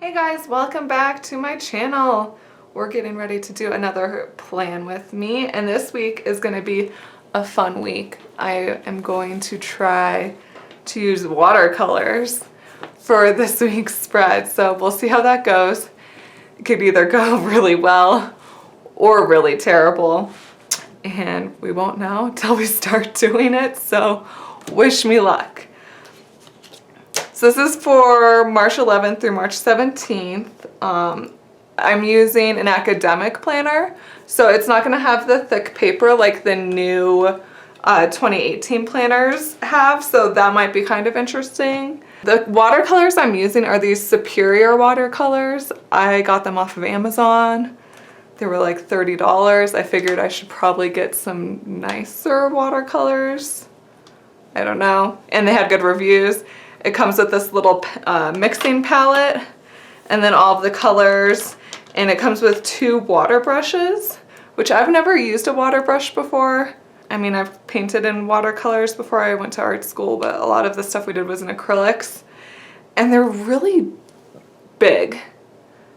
Hey guys, welcome back to my channel. We're getting ready to do another plan with me, and this week is going to be a fun week. I am going to try to use watercolors for this week's spread, so we'll see how that goes. It could either go really well or really terrible, and we won't know until we start doing it, so wish me luck. So this is for March 11th through March 17th. I'm using an academic planner, so it's not going to have the thick paper like the new 2018 planners have, so that might be kind of interesting. The watercolors I'm using are these Superior watercolors. I got them off of Amazon. They were like $30. I figured I should probably get some nicer watercolors. I don't know. And they had good reviews. It comes with this little mixing palette and then all of the colors, and it comes with 2 water brushes, which I've never used a water brush before. I mean, I've painted in watercolors before I went to art school, but a lot of the stuff we did was in acrylics, and they're really big.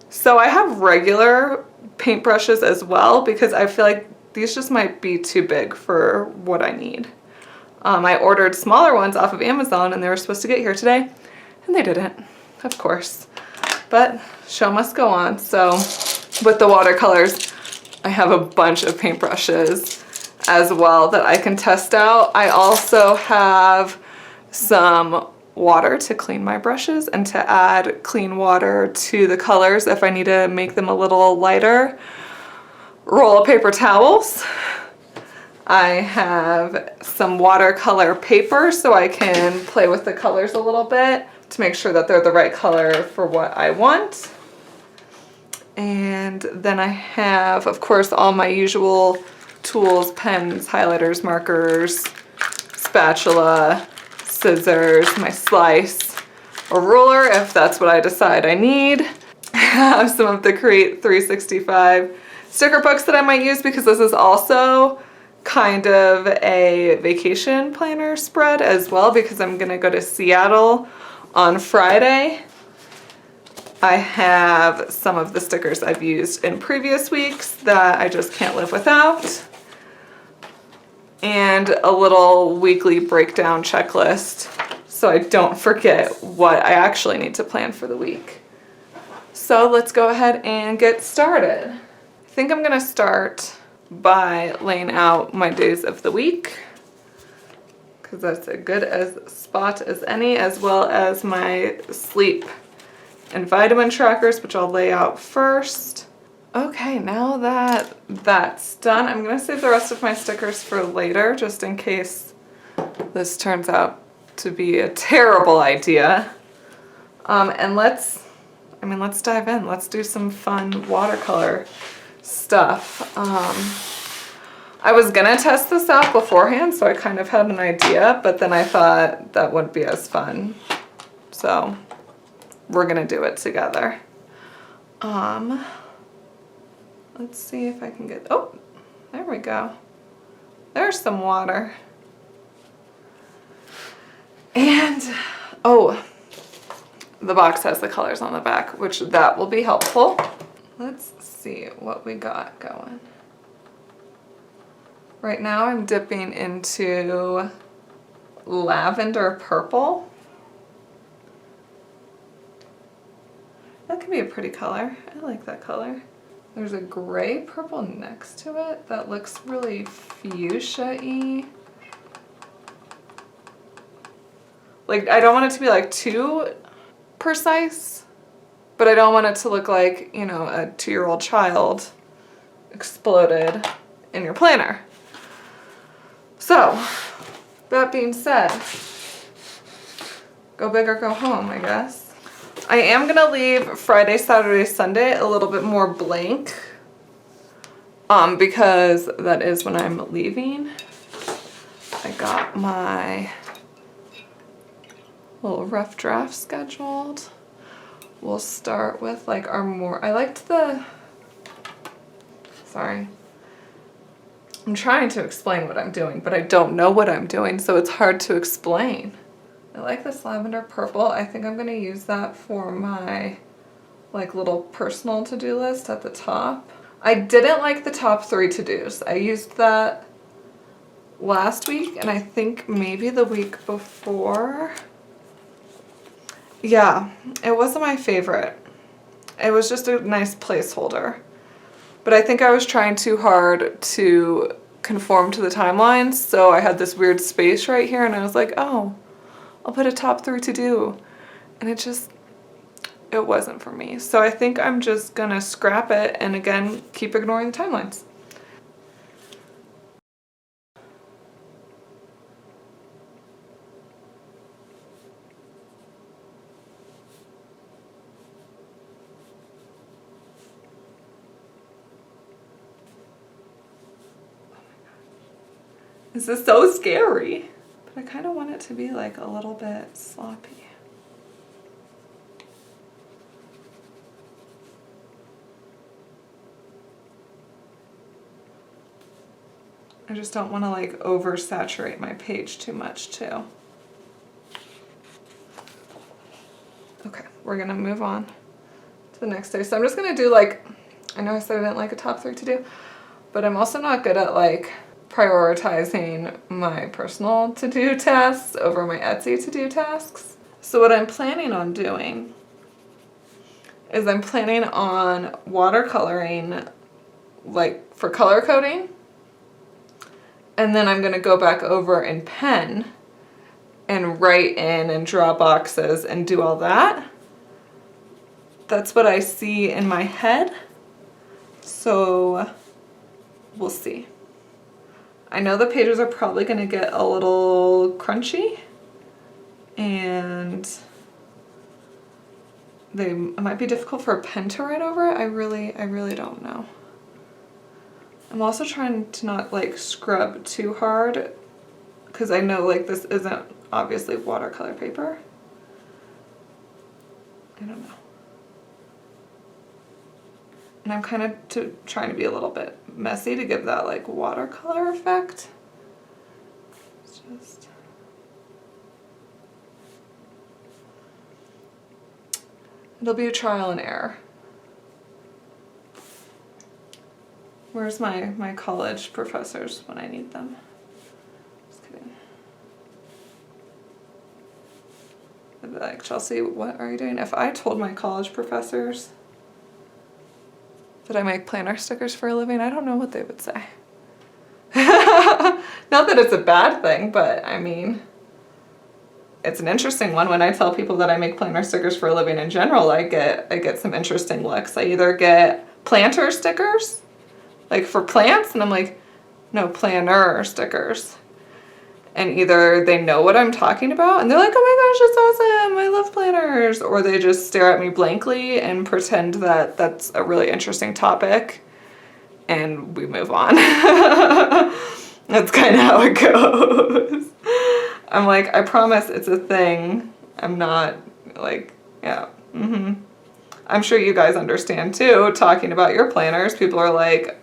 So I have regular paintbrushes as well because I feel like these just might be too big for what I need. I ordered smaller ones off of Amazon and they were supposed to get here today, and they didn't, of course. But show must go on. So with the watercolors, I have a bunch of paintbrushes as well that I can test out. I also have some water to clean my brushes and to add clean water to the colors if I need to make them a little lighter. Roll of paper towels. I have some watercolor paper so I can play with the colors a little bit to make sure that they're the right color for what I want. And then I have, of course, all my usual tools: pens, highlighters, markers, spatula, scissors, my slice, a ruler if that's what I decide I need. I have some of the Create 365 sticker books that I might use because this is also kind of a vacation planner spread as well because I'm gonna go to Seattle on Friday. I have some of the stickers I've used in previous weeks that I just can't live without, and a little weekly breakdown checklist so I don't forget what I actually need to plan for the week. So let's go ahead and get started. I think I'm gonna start by laying out my days of the week because that's a good spot as any, as well as my sleep and vitamin trackers, which I'll lay out first. Okay, now that that's done, I'm gonna save the rest of my stickers for later just in case this turns out to be a terrible idea. And let's dive in. Let's do some fun watercolor stuff. I was gonna test this out beforehand, so I kind of had an idea, but then I thought that wouldn't be as fun. So we're gonna do it together. Let's see if I can get, oh, there we go. There's some water. And, oh, the box has the colors on the back, which that will be helpful. Let's see what we got going. Right now I'm dipping into lavender purple. That could be a pretty color. I like that color. There's a gray purple next to it that looks really fuchsia-y. Like, I don't want it to be like too precise, but I don't want it to look like, you know, a 2-year-old child exploded in your planner. So, that being said, go big or go home, I guess. I am gonna leave Friday, Saturday, Sunday a little bit more blank, because that is when I'm leaving. I got my little rough draft scheduled. We'll start with like our more, I liked the, sorry. I'm trying to explain what I'm doing, but I don't know what I'm doing, so it's hard to explain. I like this lavender purple. I think I'm gonna use that for my like little personal to-do list at the top. I didn't like the top 3 to-dos. I used that last week and I think maybe the week before. Yeah, it wasn't my favorite. It was just a nice placeholder. But I think I was trying too hard to conform to the timelines, so I had this weird space right here and I was like, oh, I'll put a top 3 to do. And it wasn't for me. So I think I'm just gonna scrap it and again, keep ignoring the timelines. This is so scary. But I kind of want it to be like a little bit sloppy. I just don't want to like oversaturate my page too much too. Okay, we're gonna move on to the next day. So I'm just gonna do like, I know I said I didn't like a top 3 to do, but I'm also not good at like prioritizing my personal to-do tasks over my Etsy to-do tasks. So what I'm planning on doing is I'm planning on watercoloring like for color coding. And then I'm gonna go back over in pen and write in and draw boxes and do all that. That's what I see in my head. So we'll see. I know the pages are probably gonna get a little crunchy and it might be difficult for a pen to write over it. I really don't know. I'm also trying to not like scrub too hard because I know like this isn't obviously watercolor paper. I don't know. And I'm kind of trying to be a little bit messy to give that like watercolor effect. It's just... It'll be a trial and error. Where's my college professors when I need them? Just kidding. I'd be like, Chelsea, what are you doing? If I told my college professors that I make planner stickers for a living, I don't know what they would say. Not that it's a bad thing, but I mean, it's an interesting one. When I tell people that I make planner stickers for a living in general, I get some interesting looks. I either get planter stickers, like for plants, and I'm like, no, planner stickers. And either they know what I'm talking about and they're like, oh my gosh, that's awesome, I love planners, or they just stare at me blankly and pretend that that's a really interesting topic and we move on. That's kind of how it goes. I'm like, I promise it's a thing. I'm not like, yeah, I'm sure you guys understand too, talking about your planners. People are like,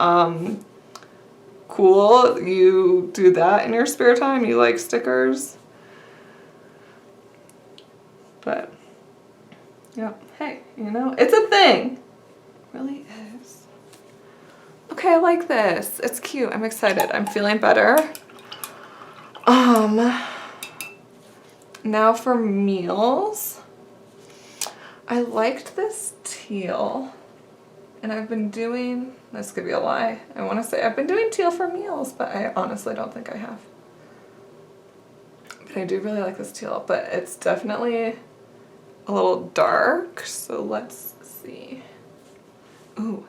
cool, you do that in your spare time? You like stickers? But, yeah, hey, you know, it's a thing. It really is. Okay, I like this. It's cute. I'm excited. I'm feeling better. Now for meals. I liked this teal, and I've been doing, this could be a lie, I want to say I've been doing teal for meals, but I honestly don't think I have. But I do really like this teal, but it's definitely a little dark, so let's see. Ooh,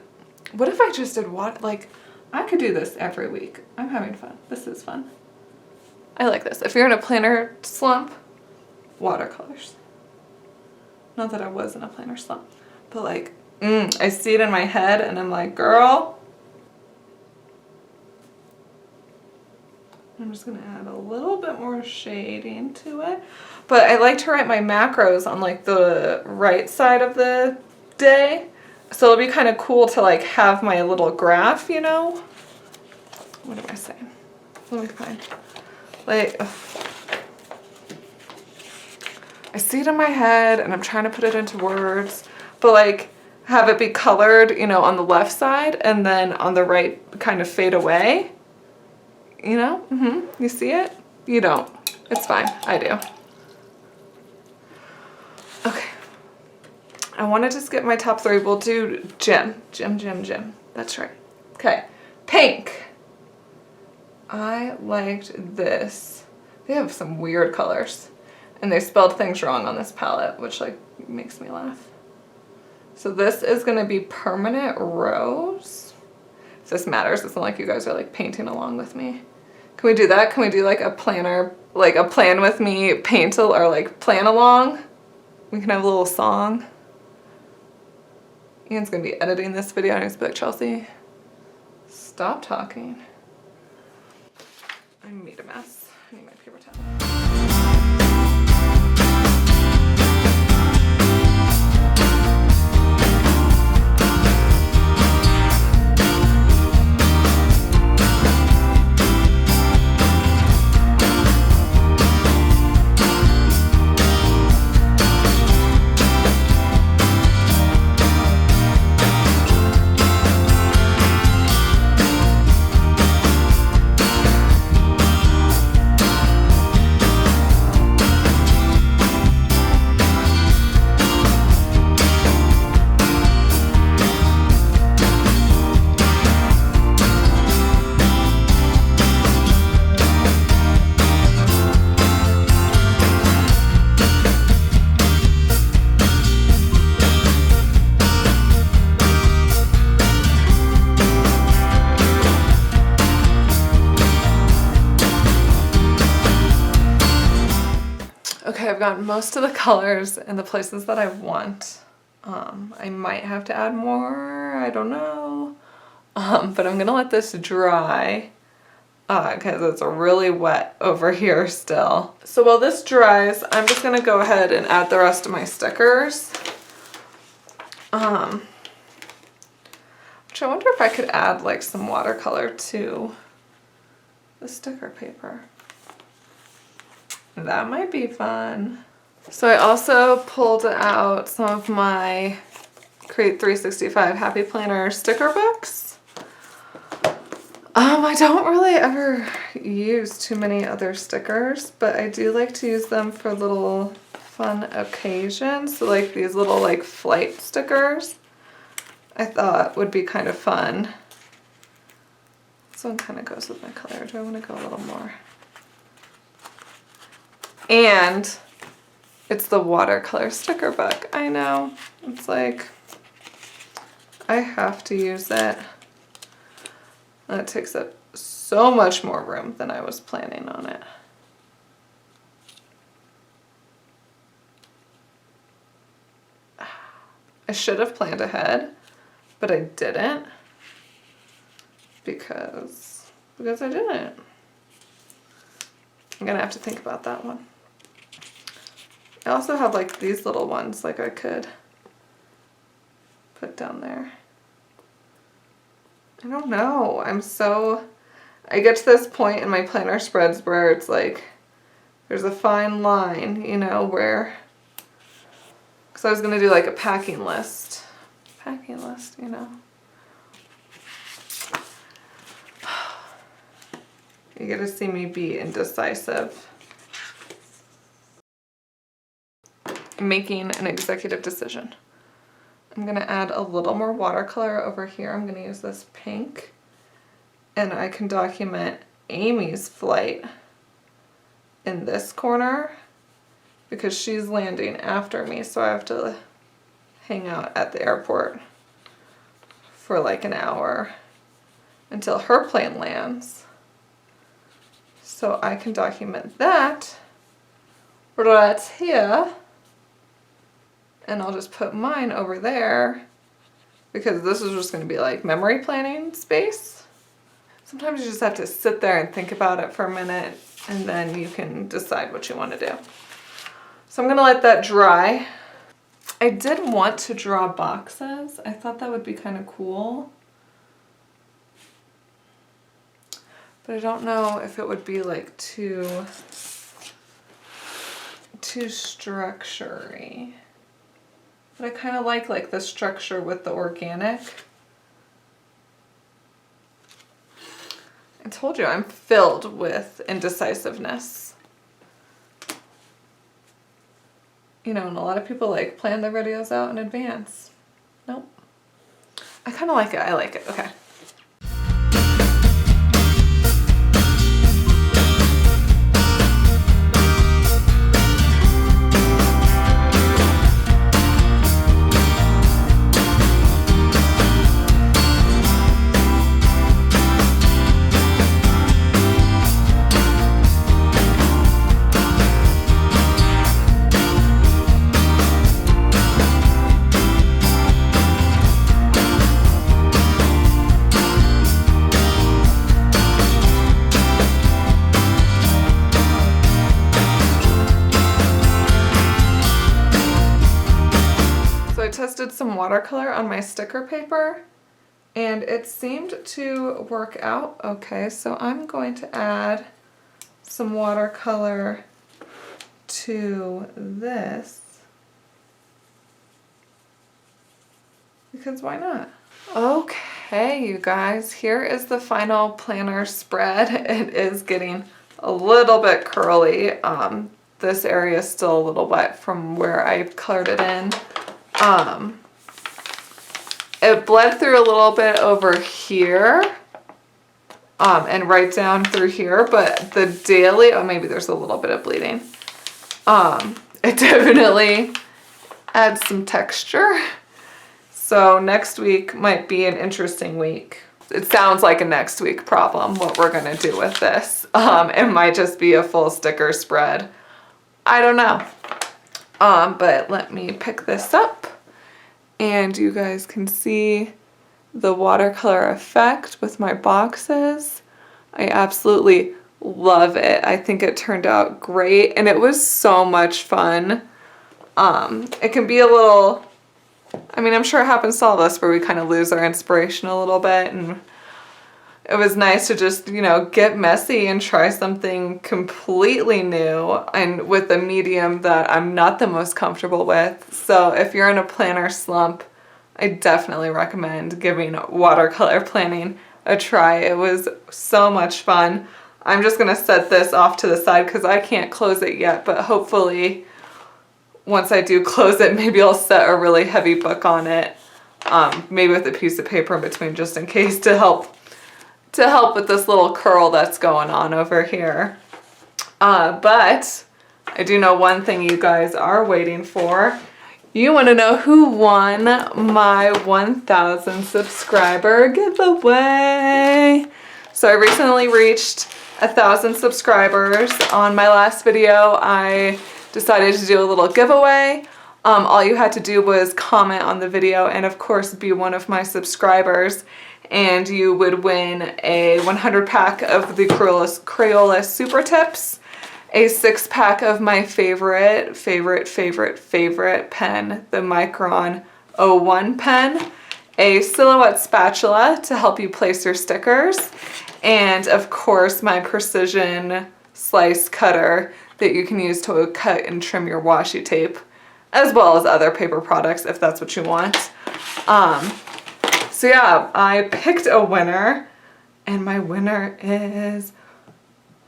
what if I just did what, like, I could do this every week. I'm having fun. This is fun. I like this. If you're in a planner slump, watercolors. Not that I was in a planner slump, but like, I see it in my head and I'm like, girl. I'm just gonna add a little bit more shading to it. But I like to write my macros on like the right side of the day. So it'll be kind of cool to like have my little graph, you know? What am I saying? Let me find. Like, ugh. I see it in my head and I'm trying to put it into words, but like have it be colored, you know, on the left side and then on the right kind of fade away. You know? You see it? You don't. It's fine. I do. Okay. I want to just get my top 3. We'll do Jim. That's right. Okay. Pink. I liked this. They have some weird colors. And they spelled things wrong on this palette, which like makes me laugh. So this is going to be Permanent Rose. If this matters, it's not like you guys are like painting along with me. Can we do that? Can we do like a planner, like a plan with me, paint or like plan along? We can have a little song. Ian's going to be editing this video and he's gonna be like, Chelsea, stop talking. I made a mess. I need my paper towel. Okay, I've got most of the colors in the places that I want. I might have to add more, I don't know. But I'm gonna let this dry because it's really wet over here still. So while this dries, I'm just gonna go ahead and add the rest of my stickers. Which I wonder if I could add like some watercolor to the sticker paper. That might be fun. So I also pulled out some of my Create 365 Happy Planner sticker books. I don't really ever use too many other stickers, but I do like to use them for little fun occasions. So like these little like flight stickers I thought would be kind of fun. This one kind of goes with my color. Do I want to go a little more? And it's the watercolor sticker book. I know. It's like, I have to use it. And it takes up so much more room than I was planning on it. I should have planned ahead, but I didn't because I didn't. I'm gonna have to think about that one. I also have like these little ones like I could put down there. I don't know. I get to this point in my planner spreads where it's like there's a fine line, you know, where, because I was gonna do like a packing list, you know. You get to see me be indecisive. I'm making an executive decision. I'm gonna add a little more watercolor over here. I'm gonna use this pink. And I can document Amy's flight in this corner because she's landing after me, so I have to hang out at the airport for like an hour until her plane lands. So I can document that right here. And I'll just put mine over there because this is just going to be like memory planning space. Sometimes you just have to sit there and think about it for a minute and then you can decide what you want to do. So I'm going to let that dry. I did want to draw boxes. I thought that would be kind of cool. But I don't know if it would be like too structure-y. But I kind of like the structure with the organic. I told you I'm filled with indecisiveness. You know, and a lot of people like plan their videos out in advance. Nope. I kind of like it. I like it. Okay. I tested some watercolor on my sticker paper and it seemed to work out okay, so I'm going to add some watercolor to this because why not? Okay, you guys, here is the final planner spread. It is getting a little bit curly. This area is still a little wet from where I colored it in. It bled through a little bit over here, and right down through here, but the daily, oh, maybe there's a little bit of bleeding. It definitely adds some texture. So next week might be an interesting week. It sounds like a next week problem, what we're gonna do with this. It might just be a full sticker spread. I don't know. But let me pick this up and you guys can see the watercolor effect with my boxes. I absolutely love it. I think it turned out great and it was so much fun. It can be a little, I mean, I'm sure it happens to all of us where we kind of lose our inspiration a little bit, and it was nice to just, you know, get messy and try something completely new and with a medium that I'm not the most comfortable with. So if you're in a planner slump, I definitely recommend giving watercolor planning a try. It was so much fun. I'm just gonna set this off to the side because I can't close it yet, but hopefully once I do close it, maybe I'll set a really heavy book on it, maybe with a piece of paper in between just in case to help with this little curl that's going on over here. But I do know one thing you guys are waiting for. You want to know who won my 1,000 subscriber giveaway. So I recently reached 1,000 subscribers. On my last video, I decided to do a little giveaway. All you had to do was comment on the video and of course be one of my subscribers, and you would win a 100 pack of the Crayola Super Tips, a 6-pack of my favorite pen, the Micron 01 pen, a silhouette spatula to help you place your stickers, and of course my precision slice cutter that you can use to cut and trim your washi tape, as well as other paper products if that's what you want. So yeah, I picked a winner, and my winner is,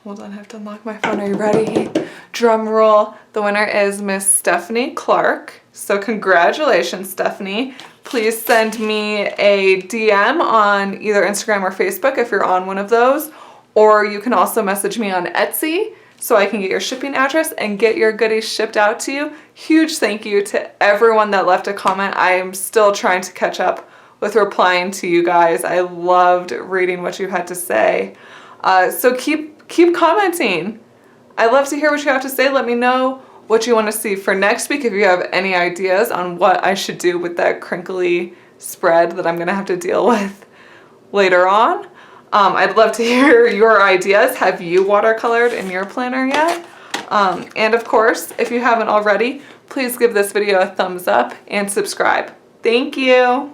hold on, I have to unlock my phone. Are you ready? Drum roll. The winner is Miss Stephanie Clark. So congratulations, Stephanie. Please send me a DM on either Instagram or Facebook if you're on one of those, or you can also message me on Etsy so I can get your shipping address and get your goodies shipped out to you. Huge thank you to everyone that left a comment. I am still trying to catch up with replying to you guys. I loved reading what you had to say. So keep commenting. I love to hear what you have to say. Let me know what you want to see for next week if you have any ideas on what I should do with that crinkly spread that I'm gonna have to deal with later on. I'd love to hear your ideas. Have you watercolored in your planner yet? And of course, if you haven't already, please give this video a thumbs up and subscribe. Thank you.